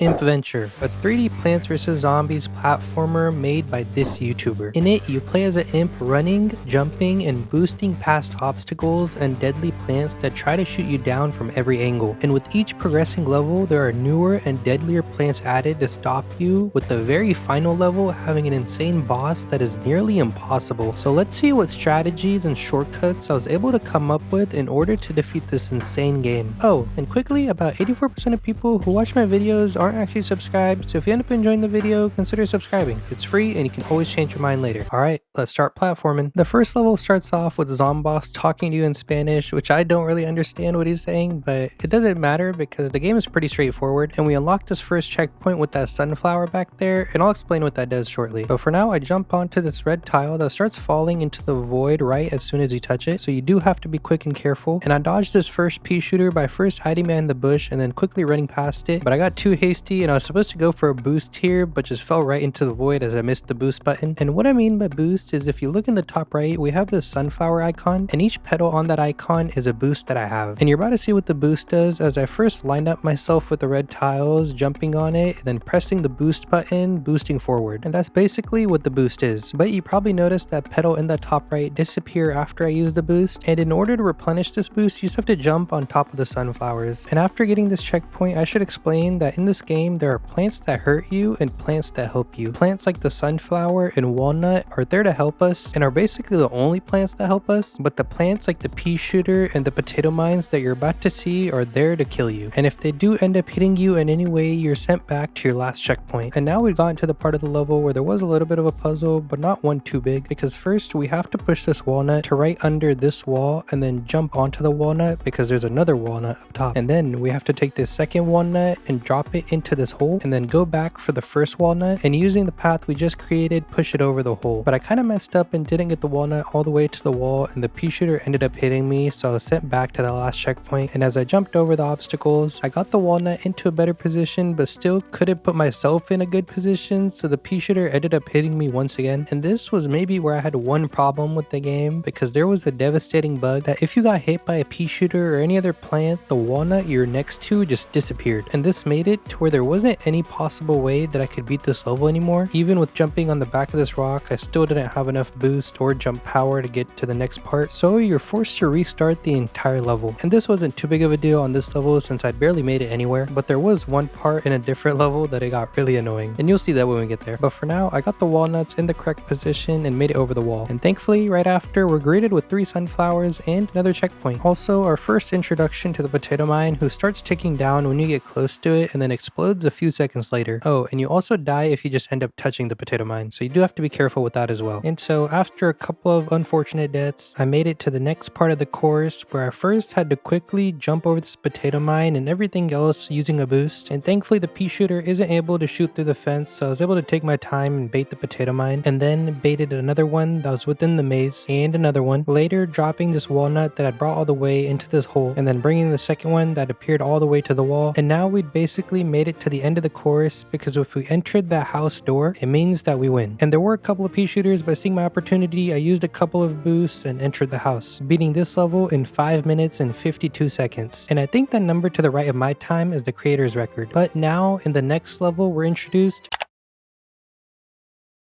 Impventure, a 3D Plants vs. Zombies platformer made by this YouTuber. In it, you play as an imp running, jumping, and boosting past obstacles and deadly plants that try to shoot you down from every angle. And with each progressing level, there are newer and deadlier plants added to stop you, with the very final level having an insane boss that is nearly impossible. So let's see what strategies and shortcuts I was able to come up with in order to defeat this insane game. Oh, and quickly, about 84% of people who watch my videos aren't actually subscribed, so if you end up enjoying the video, consider subscribing. It's free and you can always change your mind later. Alright, let's start platforming. The first level starts off with Zomboss talking to you in Spanish, which I don't really understand what he's saying, but it doesn't matter because the game is pretty straightforward, and we unlocked this first checkpoint with that sunflower back there, and I'll explain what that does shortly. But for now, I jump onto this red tile that starts falling into the void right as soon as you touch it, so you do have to be quick and careful, and I dodged this first pea shooter by first hiding behind the bush and then quickly running past it, but I got too hasty and I was supposed to go for a boost here, but just fell right into the void as I missed the boost button. And what I mean by boost is if you look in the top right, we have this sunflower icon, and each petal on that icon is a boost that I have. And you're about to see what the boost does as I first lined up myself with the red tiles, jumping on it, and then pressing the boost button, boosting forward. And that's basically what the boost is. But you probably noticed that petal in the top right disappear after I use the boost, and in order to replenish this boost, you just have to jump on top of the sunflowers. And after getting this checkpoint, I should explain that in this game, there are plants that hurt you and plants that help you. Plants like the sunflower and walnut are there to help us and are basically the only plants that help us, but the plants like the pea shooter and the potato mines that you're about to see are there to kill you. And if they do end up hitting you in any way, you're sent back to your last checkpoint. And now we've gotten to the part of the level where there was a little bit of a puzzle, but not one too big, because first we have to push this walnut to right under this wall and then jump onto the walnut because there's another walnut up top. And then we have to take this second walnut and drop it into this hole and then go back for the first walnut, and using the path we just created, push it over the hole. But I kind of messed up and didn't get the walnut all the way to the wall, and the pea shooter ended up hitting me, so I was sent back to the last checkpoint. And as I jumped over the obstacles, I got the walnut into a better position, but still couldn't put myself in a good position, so the pea shooter ended up hitting me once again. And this was maybe where I had one problem with the game, because there was a devastating bug that if you got hit by a pea shooter or any other plant, the walnut you're next to just disappeared. And this made it to where there wasn't any possible way that I could beat this level anymore. Even with jumping on the back of this rock, I still didn't have enough boost or jump power to get to the next part, so you're forced to restart the entire level. And this wasn't too big of a deal on this level since I'd barely made it anywhere, but there was one part in a different level that it got really annoying, and you'll see that when we get there. But for now, I got the walnuts in the correct position and made it over the wall. And thankfully, right after, we're greeted with 3 sunflowers and another checkpoint. Also, our first introduction to the potato mine, who starts ticking down when you get close to it and then explodes a few seconds later. Oh, and you also die if you just end up touching the potato mine, so you do have to be careful with that as well. And so after a couple of unfortunate deaths, I made it to the next part of the course where I first had to quickly jump over this potato mine and everything else using a boost. And thankfully the pea shooter isn't able to shoot through the fence, so I was able to take my time and bait the potato mine, and then baited another one that was within the maze and another one, later dropping this walnut that I brought all the way into this hole, and then bringing the second one that appeared all the way to the wall. And now we'd basically made it to the end of the course, because if we entered that house door, it means that we win. And there were a couple of pea shooters, but seeing my opportunity, I used a couple of boosts and entered the house, beating this level in 5 minutes and 52 seconds. And I think that number to the right of my time is the creator's record. But now in the next level, we're introduced.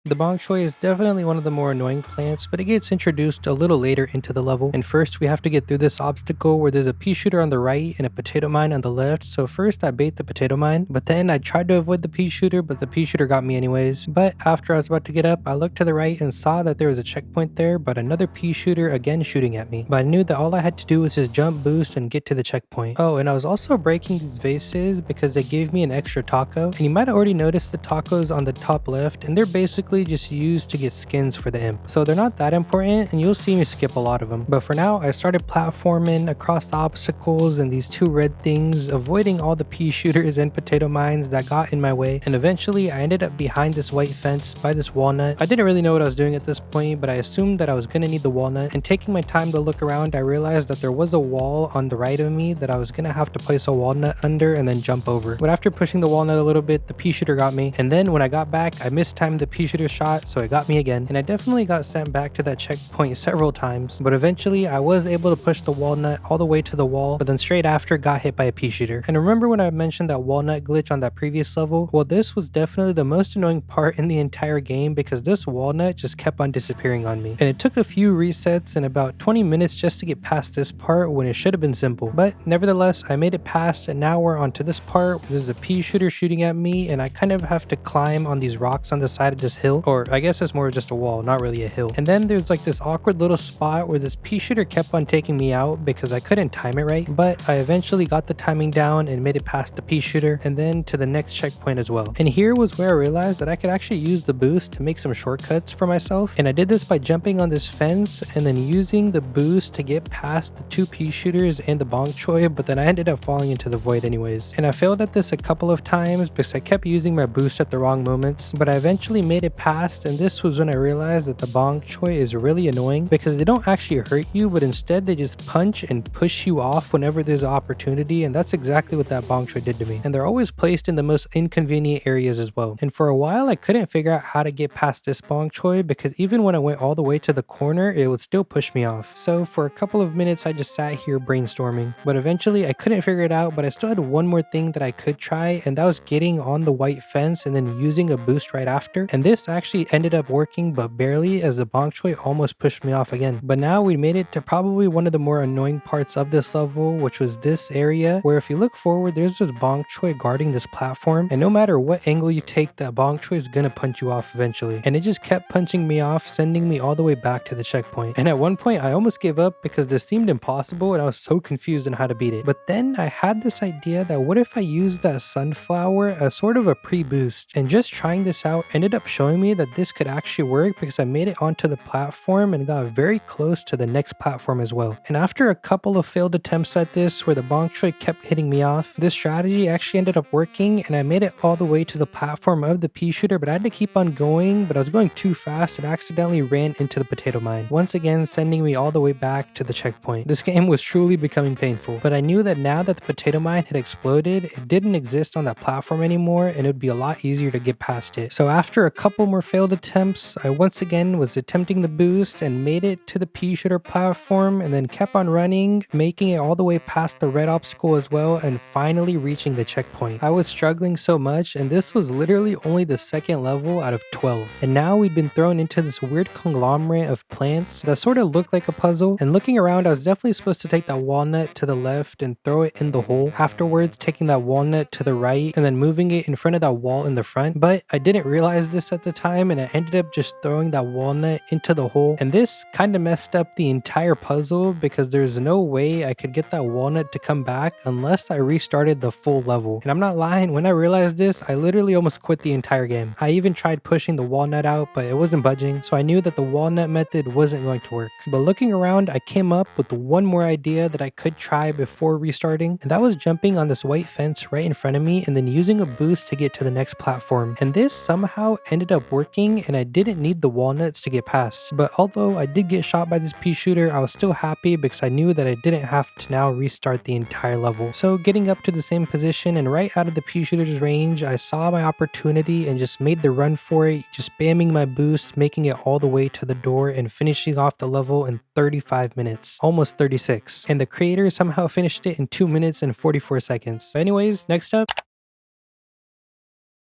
The bok choy is definitely one of the more annoying plants, but it gets introduced a little later into the level. And first we have to get through this obstacle where there's a pea shooter on the right and a potato mine on the left. So first I bait the potato mine, but then I tried to avoid the pea shooter, but the pea shooter got me anyways. But after I was about to get up, I looked to the right and saw that there was a checkpoint there, but another pea shooter again shooting at me. But I knew that all I had to do was just jump, boost, and get to the checkpoint. Oh, and I was also breaking these vases because they gave me an extra taco. And you might have already noticed the tacos on the top left, and they're basically just used to get skins for the imp, so they're not that important and you'll see me skip a lot of them. But for now, I started platforming across the obstacles and these 2 red things, avoiding all the pea shooters and potato mines that got in my way, and eventually I ended up behind this white fence by this walnut. I didn't really know what I was doing at this point, but I assumed that I was gonna need the walnut, and taking my time to look around, I realized that there was a wall on the right of me that I was gonna have to place a walnut under and then jump over. But after pushing the walnut a little bit, the pea shooter got me, and then when I got back, I mistimed the pea shooter laser shot, so it got me again, and I definitely got sent back to that checkpoint several times, but eventually I was able to push the walnut all the way to the wall, but then straight after got hit by a pea shooter. And remember when I mentioned that walnut glitch on that previous level? Well, this was definitely the most annoying part in the entire game because this walnut just kept on disappearing on me. And it took a few resets and about 20 minutes just to get past this part when it should have been simple. But nevertheless, I made it past, and now we're onto this part where there's a pea shooter shooting at me and I kind of have to climb on these rocks on the side of this hill, or I guess it's more just a wall, not really a hill. And then there's like this awkward little spot where this pea shooter kept on taking me out because I couldn't time it right, but I eventually got the timing down and made it past the pea shooter and then to the next checkpoint as well. And here was where I realized that I could actually use the boost to make some shortcuts for myself, and I did this by jumping on this fence and then using the boost to get past the two pea shooters and the bong choy, but then I ended up falling into the void anyways. And I failed at this a couple of times because I kept using my boost at the wrong moments, but I eventually made it past, and this was when I realized that the bong choy is really annoying because they don't actually hurt you, but instead they just punch and push you off whenever there's an opportunity, and that's exactly what that bong choy did to me. And they're always placed in the most inconvenient areas as well. And for a while I couldn't figure out how to get past this bong choy because even when I went all the way to the corner, it would still push me off. So for a couple of minutes I just sat here brainstorming, but eventually I couldn't figure it out, but I still had one more thing that I could try, and that was getting on the white fence and then using a boost right after. And this actually ended up working, but barely, as the bong choy almost pushed me off again. But now we made it to probably one of the more annoying parts of this level, which was this area where if you look forward, there's this bong choy guarding this platform, and no matter what angle you take, that bong choy is gonna punch you off eventually. And it just kept punching me off, sending me all the way back to the checkpoint. And at one point I almost gave up because this seemed impossible and I was so confused on how to beat it. But then I had this idea that what if I used that sunflower as sort of a pre-boost, and just trying this out ended up showing me that this could actually work because I made it onto the platform and got very close to the next platform as well. And after a couple of failed attempts at this where the bong choy kept hitting me off, this strategy actually ended up working and I made it all the way to the platform of the pea shooter, but I had to keep on going, but I was going too fast and accidentally ran into the potato mine, once again sending me all the way back to the checkpoint. This game was truly becoming painful, but I knew that now that the potato mine had exploded, it didn't exist on that platform anymore and it would be a lot easier to get past it. So after a couple more failed attempts, I once again was attempting the boost and made it to the pea shooter platform and then kept on running, making it all the way past the red obstacle as well and finally reaching the checkpoint. I was struggling so much, and this was literally only the second level out of 12. And now we'd been thrown into this weird conglomerate of plants that sort of looked like a puzzle, and looking around I was definitely supposed to take that walnut to the left and throw it in the hole, afterwards taking that walnut to the right and then moving it in front of that wall in the front, but I didn't realize this at the time and I ended up just throwing that walnut into the hole, and this kind of messed up the entire puzzle because there's no way I could get that walnut to come back unless I restarted the full level. And I'm not lying, when I realized this I literally almost quit the entire game. I even tried pushing the walnut out, but it wasn't budging, so I knew that the walnut method wasn't going to work. But looking around, I came up with one more idea that I could try before restarting, and that was jumping on this white fence right in front of me and then using a boost to get to the next platform. And this somehow ended up working and I didn't need the walnuts to get past. But although I did get shot by this pea shooter, I was still happy because I knew that I didn't have to now restart the entire level. So getting up to the same position and right out of the pea shooter's range, I saw my opportunity and just made the run for it, just spamming my boost, making it all the way to the door and finishing off the level in 35 minutes, almost 36. And the creator somehow finished it in 2 minutes and 44 seconds. But anyways, next up,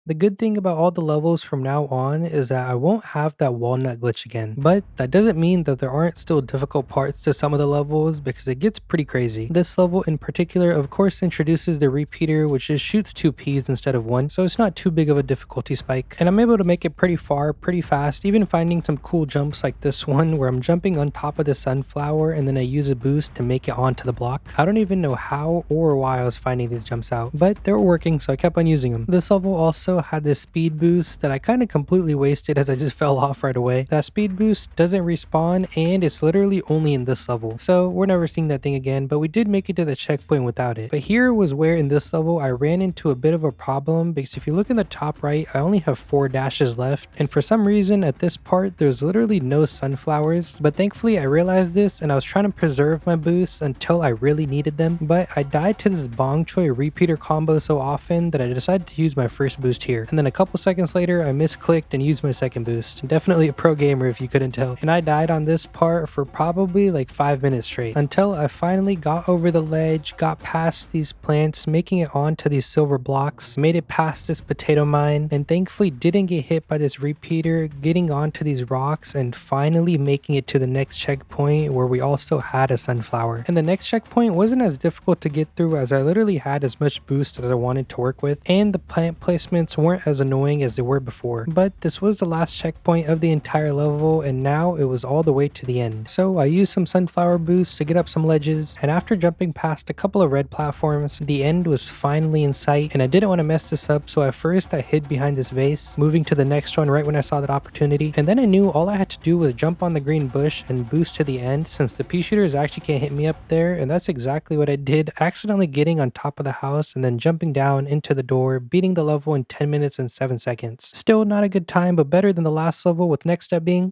the good thing about all the levels from now on is that I won't have that walnut glitch again, but that doesn't mean that there aren't still difficult parts to some of the levels because it gets pretty crazy. This level in particular of course introduces the repeater, which just shoots 2 peas instead of 1, so it's not too big of a difficulty spike, and I'm able to make it pretty far pretty fast, even finding some cool jumps like this one where I'm jumping on top of the sunflower and then I use a boost to make it onto the block. I don't even know how or why I was finding these jumps out, but they were working, so I kept on using them. This level also had this speed boost that I kind of completely wasted as I just fell off right away. That speed boost doesn't respawn and it's literally only in this level, so we're never seeing that thing again, but we did make it to the checkpoint without it. But here was where in this level I ran into a bit of a problem because if you look in the top right, I only have 4 dashes left, and for some reason at this part there's literally no sunflowers, but thankfully I realized this and I was trying to preserve my boosts until I really needed them, but I died to this bong choy repeater combo so often that I decided to use my first boost here. And then a couple seconds later, I misclicked and used my second boost. Definitely a pro gamer if you couldn't tell. And I died on this part for probably like 5 minutes straight until I finally got over the ledge, got past these plants, making it onto these silver blocks, made it past this potato mine, and thankfully didn't get hit by this repeater, getting onto these rocks and finally making it to the next checkpoint where we also had a sunflower. And the next checkpoint wasn't as difficult to get through as I literally had as much boost as I wanted to work with, and the plant placements weren't as annoying as they were before. But this was the last checkpoint of the entire level, and now it was all the way to the end. So I used some sunflower boosts to get up some ledges, and after jumping past a couple of red platforms, the end was finally in sight, and I didn't want to mess this up, so at first I hid behind this vase, moving to the next one right when I saw that opportunity, and then I knew all I had to do was jump on the green bush and boost to the end, since the pea shooters actually can't hit me up there, and that's exactly what I did, accidentally getting on top of the house and then jumping down into the door, beating the level in 10 minutes and 7 seconds. Still not a good time, but better than the last level, with next step being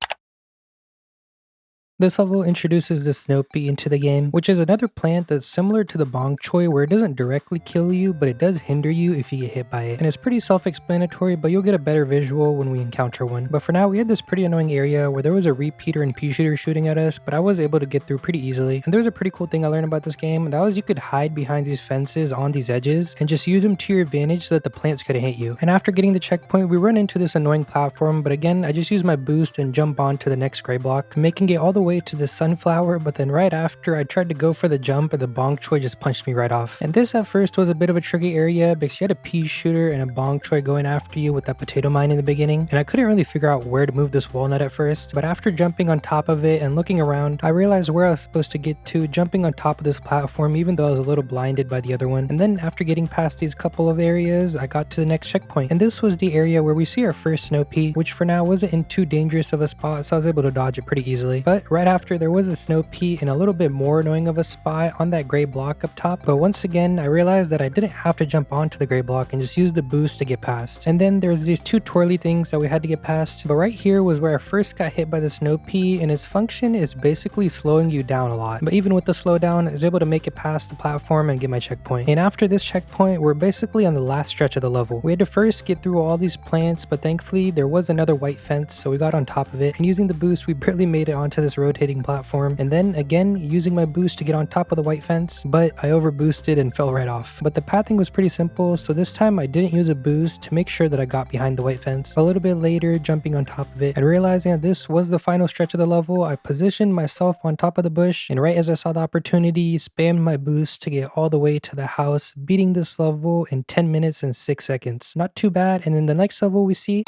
this level introduces the snow pea into the game, which is another plant that's similar to the bok choy where it doesn't directly kill you, but it does hinder you if you get hit by it. And it's pretty self-explanatory, but you'll get a better visual when we encounter one. But for now, we had this pretty annoying area where there was a repeater and pea shooter shooting at us, but I was able to get through pretty easily. And there was a pretty cool thing I learned about this game, and that was you could hide behind these fences on these edges and just use them to your advantage so that the plants couldn't hit you. And after getting the checkpoint, we run into this annoying platform, but again, I just used my boost and jump on to the next gray block, making it all the way to the sunflower, but then right after I tried to go for the jump and the bok choy just punched me right off. And this at first was a bit of a tricky area because you had a pea shooter and a bok choy going after you with that potato mine in the beginning, and I couldn't really figure out where to move this walnut at first, but after jumping on top of it and looking around, I realized where I was supposed to get to, jumping on top of this platform even though I was a little blinded by the other one. And then after getting past these couple of areas, I got to the next checkpoint, and this was the area where we see our first snow pea, which for now wasn't in too dangerous of a spot, so I was able to dodge it pretty easily. But right after, there was a snow pea in a little bit more annoying of a spot on that gray block up top, but once again I realized that I didn't have to jump onto the gray block and just use the boost to get past. And then there's these two twirly things that we had to get past, but right here was where I first got hit by the snow pea, and its function is basically slowing you down a lot. But even with the slowdown, I was able to make it past the platform and get my checkpoint. And after this checkpoint, we're basically on the last stretch of the level. We had to first get through all these plants, but thankfully there was another white fence, so we got on top of it, and using the boost we barely made it onto this rotating platform, and then again using my boost to get on top of the white fence, but I over boosted and fell right off. But the pathing was pretty simple, so this time I didn't use a boost to make sure that I got behind the white fence. A little bit later, jumping on top of it and realizing that this was the final stretch of the level, I positioned myself on top of the bush, and right as I saw the opportunity, spammed my boost to get all the way to the house, beating this level in 10 minutes and 6 seconds. Not too bad. And in the next level we see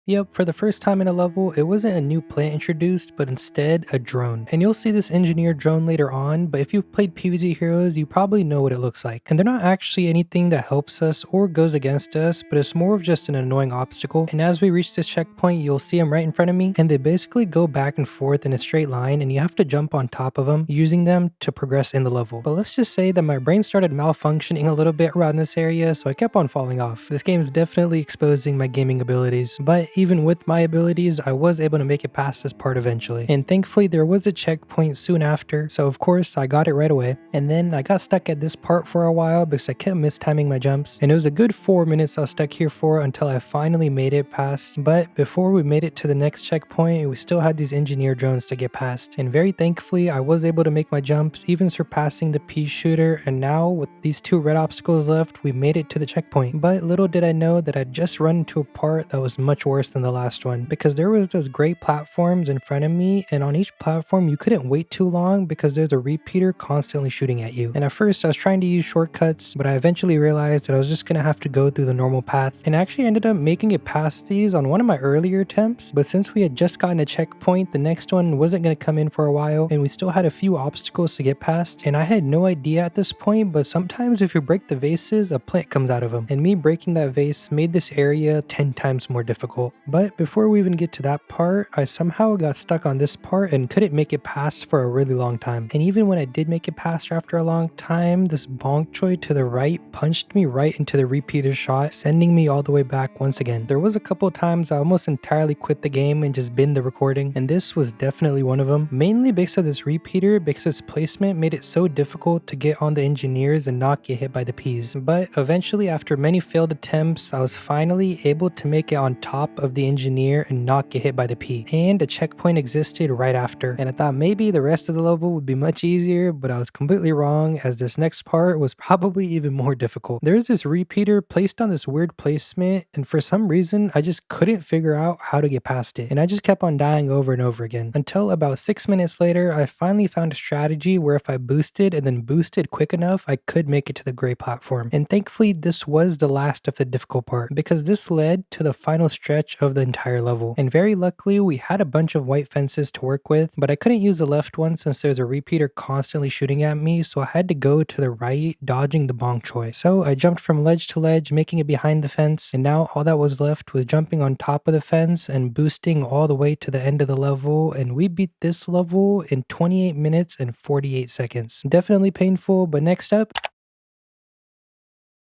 yep, for the first time in a level, it wasn't a new plant introduced, but instead a drone. And you'll see this engineered drone later on, but if you've played PvZ Heroes, you probably know what it looks like. And they're not actually anything that helps us or goes against us, but it's more of just an annoying obstacle. And as we reach this checkpoint, you'll see them right in front of me, and they basically go back and forth in a straight line, and you have to jump on top of them, using them to progress in the level. But let's just say that my brain started malfunctioning a little bit around this area, so I kept on falling off. This game is definitely exposing my gaming abilities, but even with my abilities, I was able to make it past this part eventually. And thankfully, there was a checkpoint soon after, so of course, I got it right away. And then I got stuck at this part for a while because I kept mistiming my jumps. And it was a good 4 minutes I was stuck here for until I finally made it past. But before we made it to the next checkpoint, we still had these engineer drones to get past. And very thankfully, I was able to make my jumps, even surpassing the pea shooter. And now, with these two red obstacles left, we made it to the checkpoint. But little did I know that I'd just run into a part that was much worse than the last one, because there was those great platforms in front of me, and on each platform you couldn't wait too long because there's a repeater constantly shooting at you. And at first I was trying to use shortcuts, but I eventually realized that I was just gonna have to go through the normal path, and actually ended up making it past these on one of my earlier attempts. But since we had just gotten a checkpoint, the next one wasn't gonna come in for a while, and we still had a few obstacles to get past. And I had no idea at this point, but sometimes if you break the vases, a plant comes out of them, and me breaking that vase made this area 10 times more difficult. But before we even get to that part, I somehow got stuck on this part and couldn't make it past for a really long time. And even when I did make it past after a long time, this bonk choi to the right punched me right into the repeater shot, sending me all the way back once again. There was a couple times I almost entirely quit the game and just binned the recording, and this was definitely one of them, mainly because of this repeater, because its placement made it so difficult to get on the engineers and not get hit by the P's. But eventually, after many failed attempts, I was finally able to make it on top of the engineer and not get hit by the P. And a checkpoint existed right after, and I thought maybe the rest of the level would be much easier, but I was completely wrong, as this next part was probably even more difficult. There's this repeater placed on this weird placement, and for some reason I just couldn't figure out how to get past it, and I just kept on dying over and over again, until about 6 minutes later I finally found a strategy where if I boosted and then boosted quick enough, I could make it to the gray platform. And thankfully this was the last of the difficult part, because this led to the final stretch of the entire level. And very luckily we had a bunch of white fences to work with, but I couldn't use the left one since there's a repeater constantly shooting at me, so I had to go to the right, dodging the bonk choi. So I jumped from ledge to ledge, making it behind the fence, and now all that was left was jumping on top of the fence and boosting all the way to the end of the level, and we beat this level in 28 minutes and 48 seconds. Definitely painful, but next up.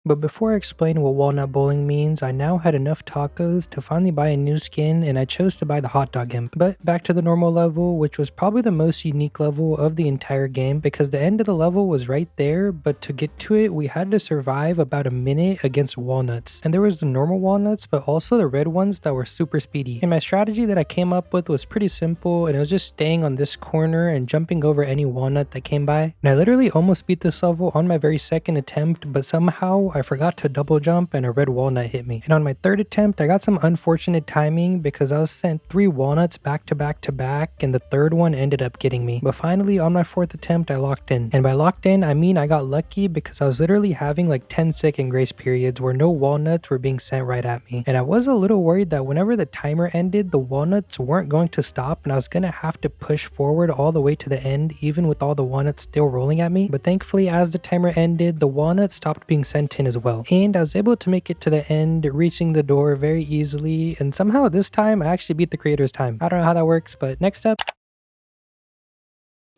But before I explain what walnut bowling means, I now had enough tacos to finally buy a new skin, and I chose to buy the hot dog imp. But back to the normal level, which was probably the most unique level of the entire game, because the end of the level was right there, but to get to it we had to survive about a minute against walnuts. And there was the normal walnuts, but also the red ones that were super speedy. And my strategy that I came up with was pretty simple, and it was just staying on this corner and jumping over any walnut that came by. And I literally almost beat this level on my very second attempt, but somehow I forgot to double jump and a red walnut hit me. And on my third attempt, I got some unfortunate timing because I was sent 3 walnuts back to back to back, and the third one ended up getting me. But finally, on my fourth attempt, I locked in. And by locked in, I mean I got lucky because I was literally having like 10-second grace periods where no walnuts were being sent right at me. And I was a little worried that whenever the timer ended, the walnuts weren't going to stop and I was gonna have to push forward all the way to the end, even with all the walnuts still rolling at me. But thankfully, as the timer ended, the walnuts stopped being sent in as well, and I was able to make it to the end, reaching the door very easily, and somehow this time I actually beat the creator's time. I don't know how that works, but next up.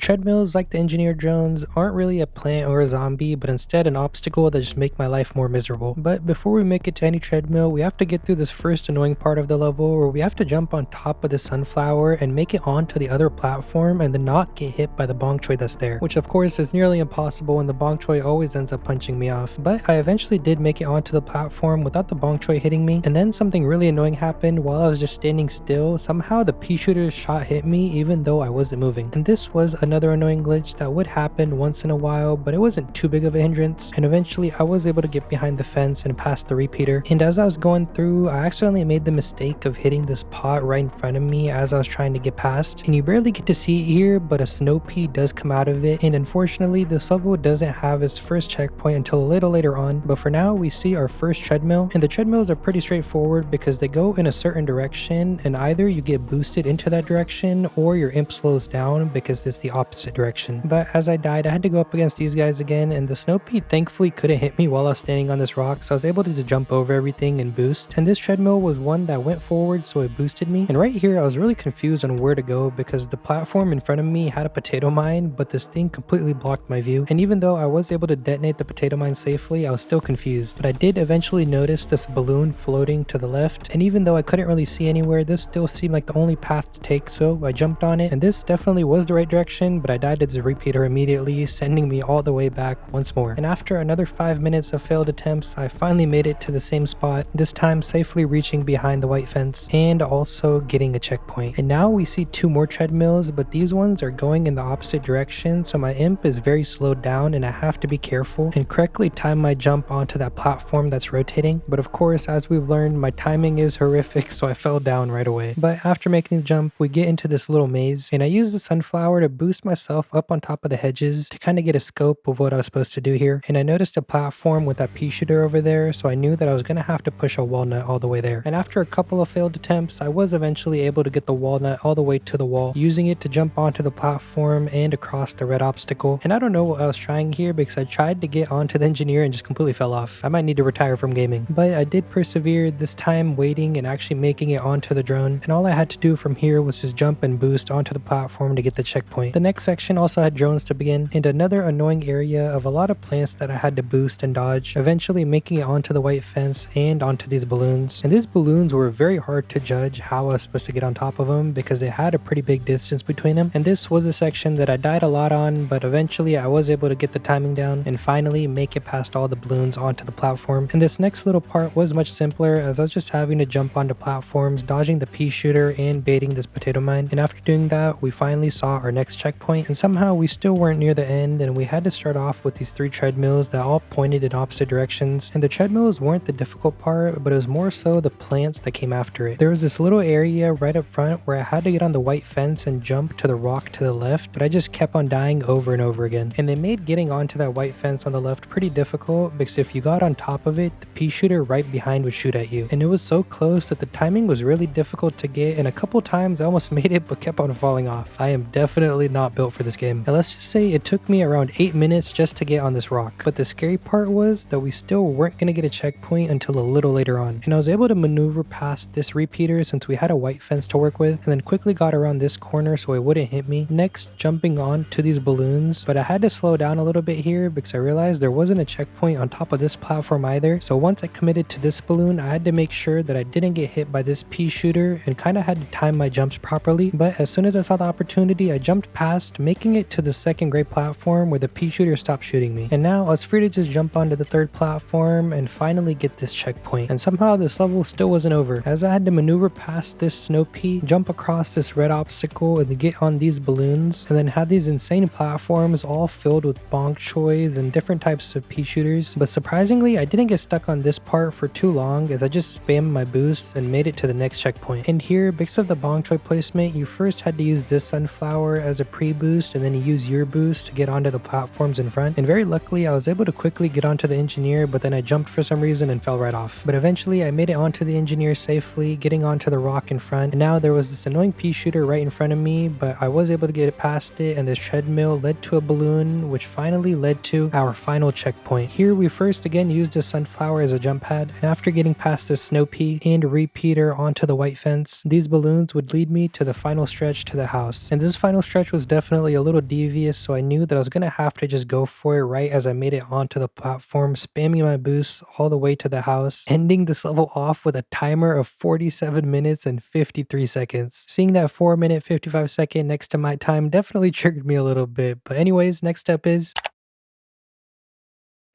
Treadmills, like the engineer drones, aren't really a plant or a zombie, but instead an obstacle that just make my life more miserable. But before we make it to any treadmill, we have to get through this first annoying part of the level where we have to jump on top of the sunflower and make it onto the other platform and then not get hit by the bonk choi that's there, which of course is nearly impossible and the bonk choi always ends up punching me off. But I eventually did make it onto the platform without the bonk choi hitting me, and then something really annoying happened. While I was just standing still, somehow the pea shooter's shot hit me even though I wasn't moving. And this was another annoying glitch that would happen once in a while, but it wasn't too big of a hindrance, and eventually I was able to get behind the fence and past the repeater. And as I was going through, I accidentally made the mistake of hitting this pot right in front of me as I was trying to get past, and you barely get to see it here, but a snow pea does come out of it. And unfortunately this level doesn't have its first checkpoint until a little later on, but for now we see our first treadmill, and the treadmills are pretty straightforward because they go in a certain direction, and either you get boosted into that direction or your imp slows down because it's the opposite direction. But as I died, I had to go up against these guys again, and the snow pea thankfully couldn't hit me while I was standing on this rock, so I was able to just jump over everything and boost. And this treadmill was one that went forward, so it boosted me. And right here I was really confused on where to go because the platform in front of me had a potato mine, but this thing completely blocked my view. And even though I was able to detonate the potato mine safely, I was still confused. But I did eventually notice this balloon floating to the left, and even though I couldn't really see anywhere, this still seemed like the only path to take, so I jumped on it, and this definitely was the right direction, but I died to the repeater immediately, sending me all the way back once more. And after another 5 minutes of failed attempts, I finally made it to the same spot, this time safely reaching behind the white fence and also getting a checkpoint. And now we see 2 more treadmills, but these ones are going in the opposite direction, so my imp is very slowed down and I have to be careful and correctly time my jump onto that platform that's rotating. But of course, as we've learned, my timing is horrific, so I fell down right away. But after making the jump, we get into this little maze, and I use the sunflower to boost forced myself up on top of the hedges to kind of get a scope of what I was supposed to do here, and I noticed a platform with that pea shooter over there, so I knew that I was going to have to push a walnut all the way there. And after a couple of failed attempts, I was eventually able to get the walnut all the way to the wall, using it to jump onto the platform and across the red obstacle. And I don't know what I was trying here because I tried to get onto the engineer and just completely fell off. I might need to retire from gaming. But I did persevere, this time waiting and actually making it onto the drone, and all I had to do from here was just jump and boost onto the platform to get the checkpoint. The next section also had drones to begin, and another annoying area of a lot of plants that I had to boost and dodge, eventually making it onto the white fence and onto these balloons. And these balloons were very hard to judge how I was supposed to get on top of them because they had a pretty big distance between them, and this was a section that I died a lot on, but eventually I was able to get the timing down and finally make it past all the balloons onto the platform. And this next little part was much simpler, as I was just having to jump onto platforms, dodging the pea shooter and baiting this potato mine. And after doing that, we finally saw our next checkpoint, and somehow we still weren't near the end, and we had to start off with these 3 treadmills that all pointed in opposite directions. And the treadmills weren't the difficult part, but it was more so the plants that came after it. There was this little area right up front where I had to get on the white fence and jump to the rock to the left, but I just kept on dying over and over again. And they made getting onto that white fence on the left pretty difficult because if you got on top of it, the pea shooter right behind would shoot at you. And it was so close that the timing was really difficult to get, and a couple times I almost made it but kept on falling off. I am definitely not built for this game. And let's just say it took me around 8 minutes just to get on this rock. But the scary part was that we still weren't going to get a checkpoint until a little later on. And I was able to maneuver past this repeater since we had a white fence to work with, and then quickly got around this corner so it wouldn't hit me. Next, jumping on to these balloons, but I had to slow down a little bit here because I realized there wasn't a checkpoint on top of this platform either. So once I committed to this balloon, I had to make sure that I didn't get hit by this pea shooter and kind of had to time my jumps properly. But as soon as I saw the opportunity, I jumped past, making it to the second gray platform where the pea shooter stopped shooting me. And now I was free to just jump onto the third platform and finally get this checkpoint. And somehow this level still wasn't over, as I had to maneuver past this snow pea, jump across this red obstacle, and get on these balloons, and then have these insane platforms all filled with bok choys and different types of pea shooters. But surprisingly, I didn't get stuck on this part for too long, as I just spammed my boosts and made it to the next checkpoint. And here, because of the bok choy placement, you first had to use this sunflower as a pre-boost, and then you use your boost to get onto the platforms in front. And very luckily, I was able to quickly get onto the engineer, but then I jumped for some reason and fell right off. But eventually, I made it onto the engineer safely, getting onto the rock in front. And now there was this annoying pea shooter right in front of me, but I was able to get it past it, and this treadmill led to a balloon, which finally led to our final checkpoint. Here, we first again used the sunflower as a jump pad, and after getting past the snow pea and repeater onto the white fence, these balloons would lead me to the final stretch to the house. And this final stretch was definitely a little devious, so I knew that I was going to have to just go for it right as I made it onto the platform, spamming my boosts all the way to the house, ending this level off with a timer of 47 minutes and 53 seconds. Seeing that 4-minute 55-second next to my time definitely triggered me a little bit. But anyways, next step is...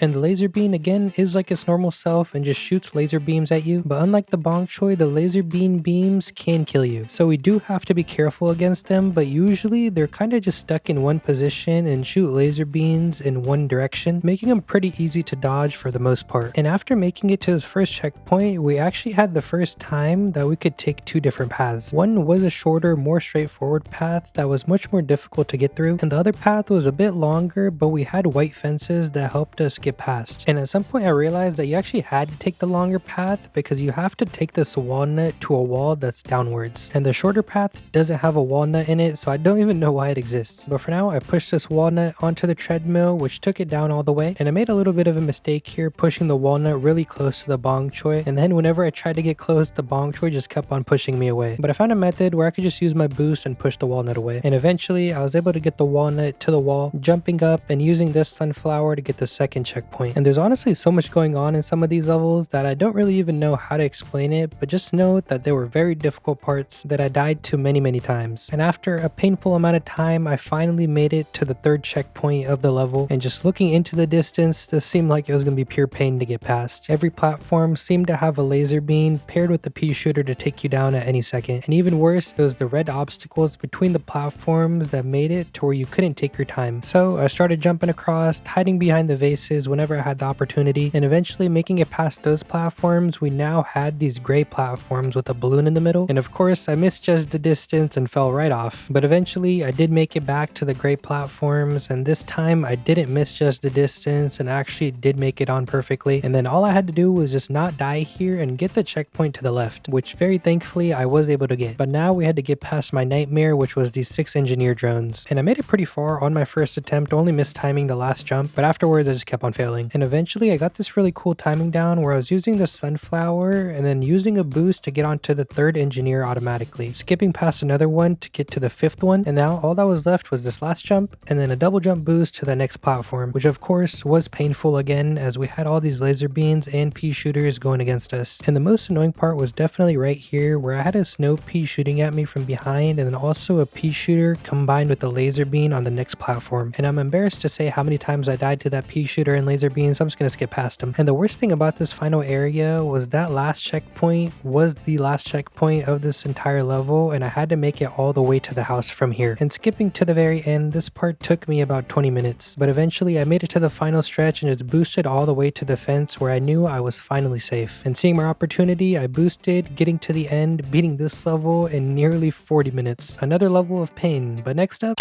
And the laser beam again is like its normal self and just shoots laser beams at you, but unlike the bok choy, the laser beam beams can kill you. So we do have to be careful against them, but usually they're kind of just stuck in one position and shoot laser beams in one direction, making them pretty easy to dodge for the most part. And after making it to this first checkpoint, we actually had the first time that we could take 2 different paths. One was a shorter, more straightforward path that was much more difficult to get through, and the other path was a bit longer, but we had white fences that helped us get past. And at some point I realized that you actually had to take the longer path because you have to take this walnut to a wall that's downwards, and the shorter path doesn't have a walnut in it, so I don't even know why it exists. But for now, I pushed this walnut onto the treadmill, which took it down all the way, and I made a little bit of a mistake here pushing the walnut really close to the bok choy, and then whenever I tried to get close, the bok choy just kept on pushing me away. But I found a method where I could just use my boost and push the walnut away, and eventually I was able to get the walnut to the wall, jumping up and using this sunflower to get the second checkpoint. And there's honestly so much going on in some of these levels that I don't really even know how to explain it, but just know that there were very difficult parts that I died to many times. And after a painful amount of time, I finally made it to the third checkpoint of the level, and just looking into the distance, this seemed like it was going to be pure pain to get past. Every platform seemed to have a laser beam paired with the pea shooter to take you down at any second. And even worse, it was the red obstacles between the platforms that made it to where you couldn't take your time. So I started jumping across, hiding behind the vases lasers whenever I had the opportunity, and eventually making it past those platforms, we now had these gray platforms with a balloon in the middle, and of course I misjudged the distance and fell right off. But eventually I did make it back to the gray platforms, and this time I didn't misjudge the distance and actually did make it on perfectly, and then all I had to do was just not die here and get the checkpoint to the left, which very thankfully I was able to get. But now we had to get past my nightmare, which was these 6 engineer drones, and I made it pretty far on my first attempt, only mistiming the last jump, but afterwards I just kept on failing. And eventually I got this really cool timing down where I was using the sunflower and then using a boost to get onto the 3rd engineer automatically, skipping past another one to get to the 5th one, and now all that was left was this last jump and then a double jump boost to the next platform, which of course was painful again as we had all these laser beams and pea shooters going against us. And the most annoying part was definitely right here where I had a snow pea shooting at me from behind and then also a pea shooter combined with the laser beam on the next platform. And I'm embarrassed to say how many times I died to that pea shooter and laser beam, so I'm just gonna skip past them. And the worst thing about this final area was that last checkpoint was the last checkpoint of this entire level, and I had to make it all the way to the house from here. And skipping to the very end, this part took me about 20 minutes, but eventually I made it to the final stretch and just boosted all the way to the fence where I knew I was finally safe. And seeing my opportunity, I boosted, getting to the end, beating this level in nearly 40 minutes. Another level of pain, but next up,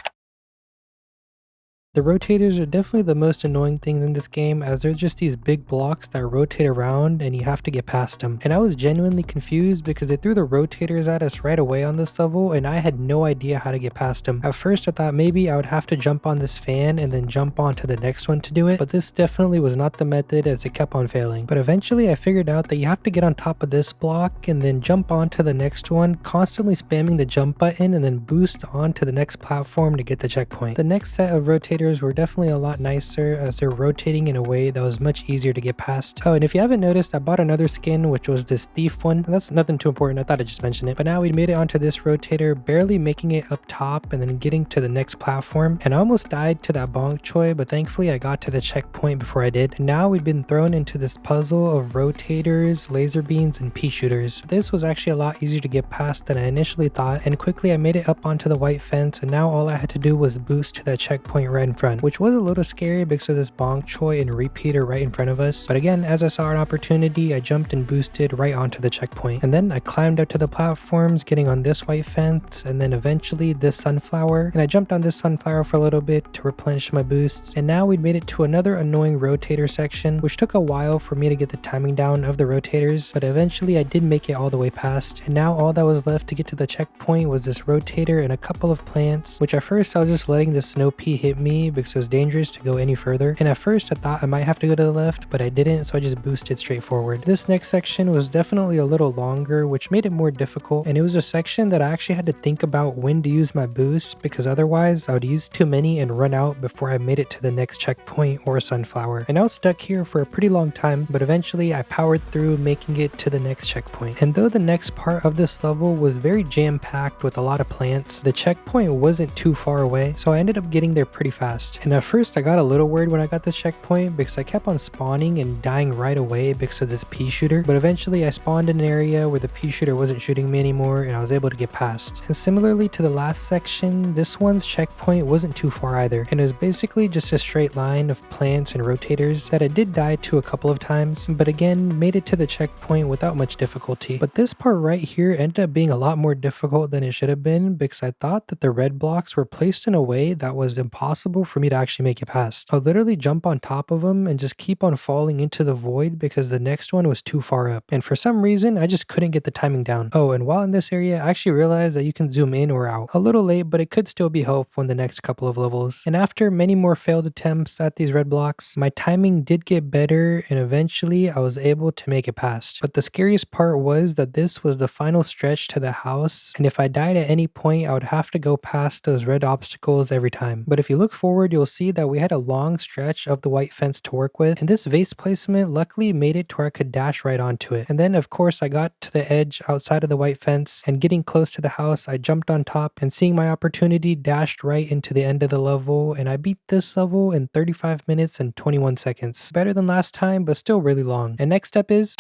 the rotators are definitely the most annoying things in this game as they're just these big blocks that rotate around and you have to get past them. And I was genuinely confused because they threw the rotators at us right away on this level and I had no idea how to get past them. At first I thought maybe I would have to jump on this fan and then jump onto the next one to do it, but this definitely was not the method as it kept on failing. But eventually I figured out that you have to get on top of this block and then jump onto the next one, constantly spamming the jump button and then boost onto the next platform to get the checkpoint. The next set of rotators were definitely a lot nicer as they're rotating in a way that was much easier to get past. Oh, and if you haven't noticed, I bought another skin, which was this thief one. That's nothing too important, I thought I'd just mention it. But now we made it onto this rotator, barely making it up top and then getting to the next platform. And I almost died to that bonk choy, but thankfully I got to the checkpoint before I did. And now we've been thrown into this puzzle of rotators, laser beams, and pea shooters. This was actually a lot easier to get past than I initially thought, and quickly I made it up onto the white fence, and now all I had to do was boost to that checkpoint right in front, which was a little scary because of this bonk choy and repeater right in front of us. But again, as I saw an opportunity, I jumped and boosted right onto the checkpoint. And then I climbed up to the platforms, getting on this white fence, and then eventually this sunflower. And I jumped on this sunflower for a little bit to replenish my boosts. And now we'd made it to another annoying rotator section, which took a while for me to get the timing down of the rotators, but eventually I did make it all the way past. And now all that was left to get to the checkpoint was this rotator and a couple of plants, which at first I was just letting the snow pea hit me because it was dangerous to go any further. And at first I thought I might have to go to the left, but I didn't, so I just boosted straight forward. This next section was definitely a little longer, which made it more difficult, and it was a section that I actually had to think about when to use my boost because otherwise I would use too many and run out before I made it to the next checkpoint or sunflower. And I was stuck here for a pretty long time, but eventually I powered through, making it to the next checkpoint. And though the next part of this level was very jam-packed with a lot of plants, the checkpoint wasn't too far away, so I ended up getting there pretty fast. And at first I got a little worried when I got this checkpoint because I kept on spawning and dying right away because of this pea shooter, but eventually I spawned in an area where the pea shooter wasn't shooting me anymore and I was able to get past. And similarly to the last section, this one's checkpoint wasn't too far either, and it was basically just a straight line of plants and rotators that I did die to a couple of times, but again made it to the checkpoint without much difficulty. But this part right here ended up being a lot more difficult than it should have been because I thought that the red blocks were placed in a way that was impossible for me to actually make it past. I'll literally jump on top of them and just keep on falling into the void because the next one was too far up, and for some reason I just couldn't get the timing down. Oh, and while in this area I actually realized that you can zoom in or out. A little late, but it could still be helpful in the next couple of levels. And after many more failed attempts at these red blocks, my timing did get better and eventually I was able to make it past. But the scariest part was that this was the final stretch to the house, and if I died at any point I would have to go past those red obstacles every time. But if you look forward, you'll see that we had a long stretch of the white fence to work with, and this vase placement luckily made it to where I could dash right onto it. And then of course I got to the edge outside of the white fence, and getting close to the house I jumped on top, and seeing my opportunity dashed right into the end of the level, and I beat this level in 35 minutes and 21 seconds. Better than last time, but still really long. And next up is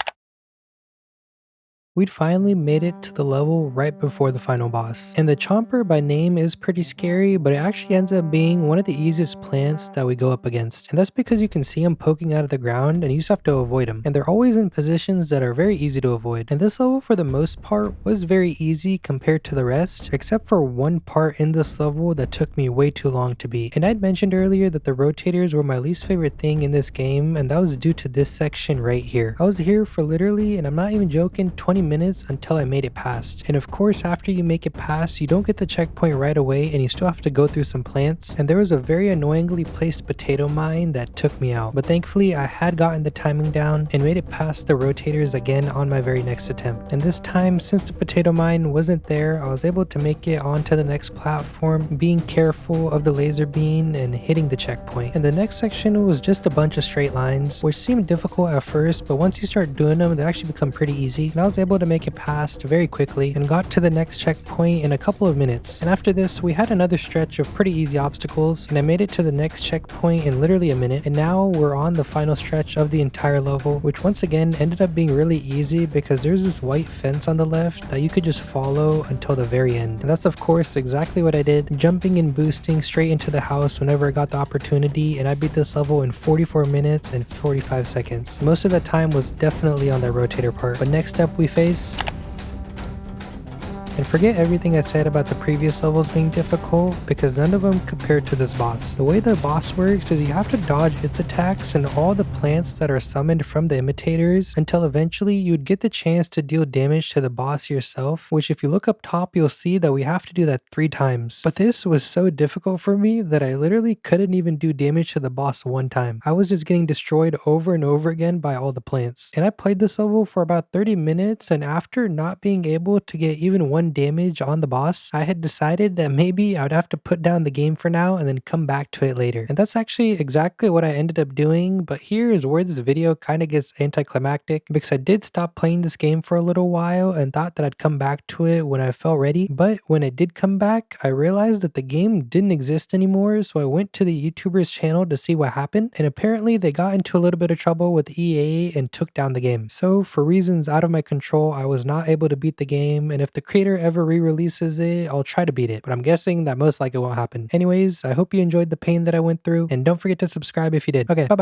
We'd finally made it to the level right before the final boss. And the Chomper by name is pretty scary, but it actually ends up being one of the easiest plants that we go up against. And that's because you can see them poking out of the ground and you just have to avoid them. And they're always in positions that are very easy to avoid. And this level for the most part was very easy compared to the rest, except for one part in this level that took me way too long to beat. And I'd mentioned earlier that the rotators were my least favorite thing in this game, and that was due to this section right here. I was here for literally, and I'm not even joking, 20 minutes until I made it past. And of course, after you make it past, you don't get the checkpoint right away and you still have to go through some plants. And there was a very annoyingly placed potato mine that took me out. But thankfully, I had gotten the timing down and made it past the rotators again on my very next attempt. And this time, since the potato mine wasn't there, I was able to make it onto the next platform, being careful of the laser beam and hitting the checkpoint. And the next section was just a bunch of straight lines, which seemed difficult at first, but once you start doing them, they actually become pretty easy. And I was able to make it past very quickly and got to the next checkpoint in a couple of minutes. And after this, we had another stretch of pretty easy obstacles, and I made it to the next checkpoint in literally a minute. And now we're on the final stretch of the entire level, which once again ended up being really easy because there's this white fence on the left that you could just follow until the very end. And that's of course exactly what I did, jumping and boosting straight into the house whenever I got the opportunity, and I beat this level in 44 minutes and 45 seconds. Most of that time was definitely on that rotator part. But next up we face... And forget everything I said about the previous levels being difficult, because none of them compared to this boss. The way the boss works is you have to dodge its attacks and all the plants that are summoned from the imitators until eventually you'd get the chance to deal damage to the boss yourself, which if you look up top you'll see that we have to do that 3 times. But this was so difficult for me that I literally couldn't even do damage to the boss one time. I was just getting destroyed over and over again by all the plants. And I played this level for about 30 minutes, and after not being able to get even one damage on the boss, I had decided that maybe I would have to put down the game for now and then come back to it later. And that's actually exactly what I ended up doing, but here is where this video kind of gets anticlimactic, because I did stop playing this game for a little while and thought that I'd come back to it when I felt ready. But when I did come back, I realized that the game didn't exist anymore, so I went to the YouTuber's channel to see what happened, and apparently they got into a little bit of trouble with EA and took down the game. So for reasons out of my control, I was not able to beat the game, and if the creator ever re-releases it, I'll try to beat it, but I'm guessing that most likely won't happen. Anyways, I hope you enjoyed the pain that I went through, and don't forget to subscribe if you did. Okay, bye bye.